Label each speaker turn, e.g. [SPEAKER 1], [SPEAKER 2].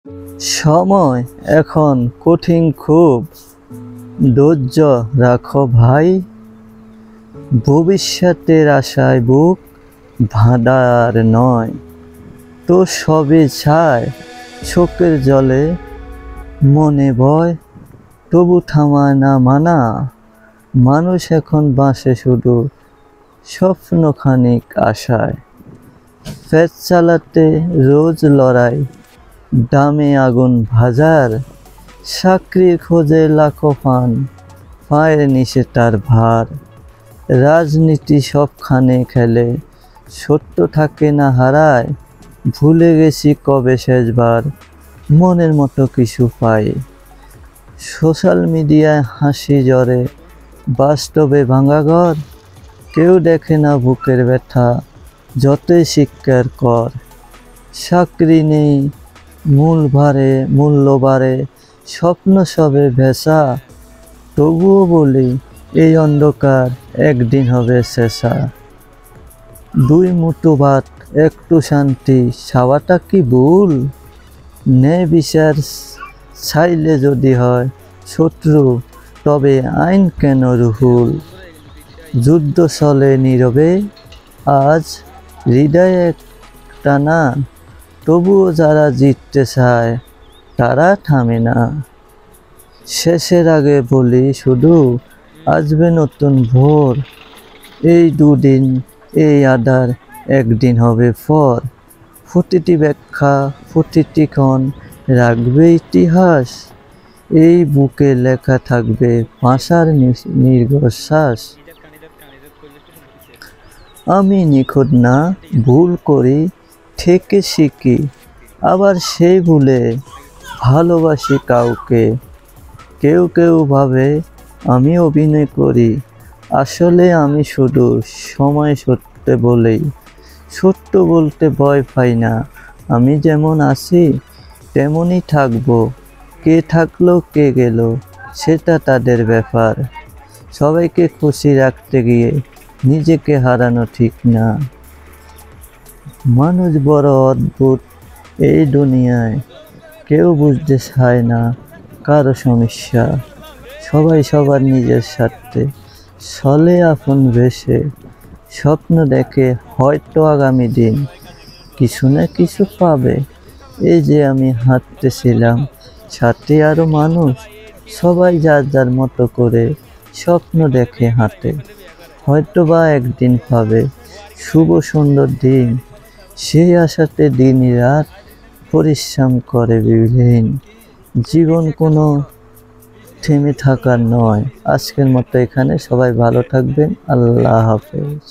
[SPEAKER 1] সময় এখন কঠিন খুব, ধৈর্য রাখো ভাই। ভবিষ্যতের আশায় বুক বাঁধার নয়, তো সবে ছায় চোখের জলে মনে ভয়, তবু থামায় না মানা। মানুষ এখন বাঁচে শুধু স্বপ্নখানিক আশায়। পেট চালাতে রোজ লড়াই, দামে আগুন ভাজার। চাকরির খোঁজে লাখো পান, পায়ের নিচে তার ভার। রাজনীতি সবখানে খেলে, সত্য থাকে না হারায়। ভুলে গেছি কবে শেষবার মনের মতো কিছু পাই। সোশ্যাল মিডিয়ায় হাসি জ্বরে, বাস্তবে ভাঙা ঘর। কেউ দেখে না বুকের ব্যথা, যতই স্বীকার কর। চাকরি নেই, মূল্য বাড়ে, স্বপ্ন সবে ভেসা। তবুও বলি এই অন্ধকার একদিন হবে শেষা। দুই মুঠো ভাত, একটু শান্তি চাওয়াটা কি ভুল? ন্যায় বিচার চাইলে যদি হয় শত্রু, তবে আইন কেন রুহুল? যুদ্ধ চলে নীরবে আজ হৃদয়ে টানা, তবুও যারা জিততে চায় তারা থামে না। শেষের আগে বলি শুধু, আসবে নতুন ভোর। এই দুদিন, এই আধার একদিন হবে পর। প্রতিটি ব্যাখ্যা, প্রতিটি ক্ষণ রাখবে ইতিহাস। এই বুকে লেখা থাকবে ভাষার নির্ঘশ্বাস। আমি নিখুঁত না, ভুল করি, থেকে শিখি, আবার সেই ভুলে ভালোবাসি কাউকে। কেউ কেউ ভাবে আমি অভিনয় করি, আসলে আমি শুধু সময় সত্য বলেই। সত্য বলতে ভয় পাই না, আমি যেমন আছি তেমনই থাকবো। কে থাকলো কে গেল সেটা তাদের ব্যাপার। সবাইকে খুশি রাখতে গিয়ে নিজেকে হারানো ঠিক না। মানুষ বড় অদ্ভুত এই দুনিয়ায়, কেউ বুঝতে চায় না কারো সমস্যা। সবাই সবার নিজের স্বার্থে চলে আপন বেশে। স্বপ্ন দেখে হয়তো আগামী দিন কিছু না কিছু পাবে। এই যে আমি হাঁটতেছিলাম, সাথে আরো মানুষ। সবাই যার যার মতো করে স্বপ্ন দেখে হাঁটে, হয়তো বা একদিন পাবে শুভ সুন্দর দিন। সেই আশাতে দিন রাত পরিশ্রম করে বিভিন্ন। জীবন কোনো থেমে থাকার নয়। আজকের মতো এখানে, সবাই ভালো থাকবেন। আল্লাহ হাফেজ।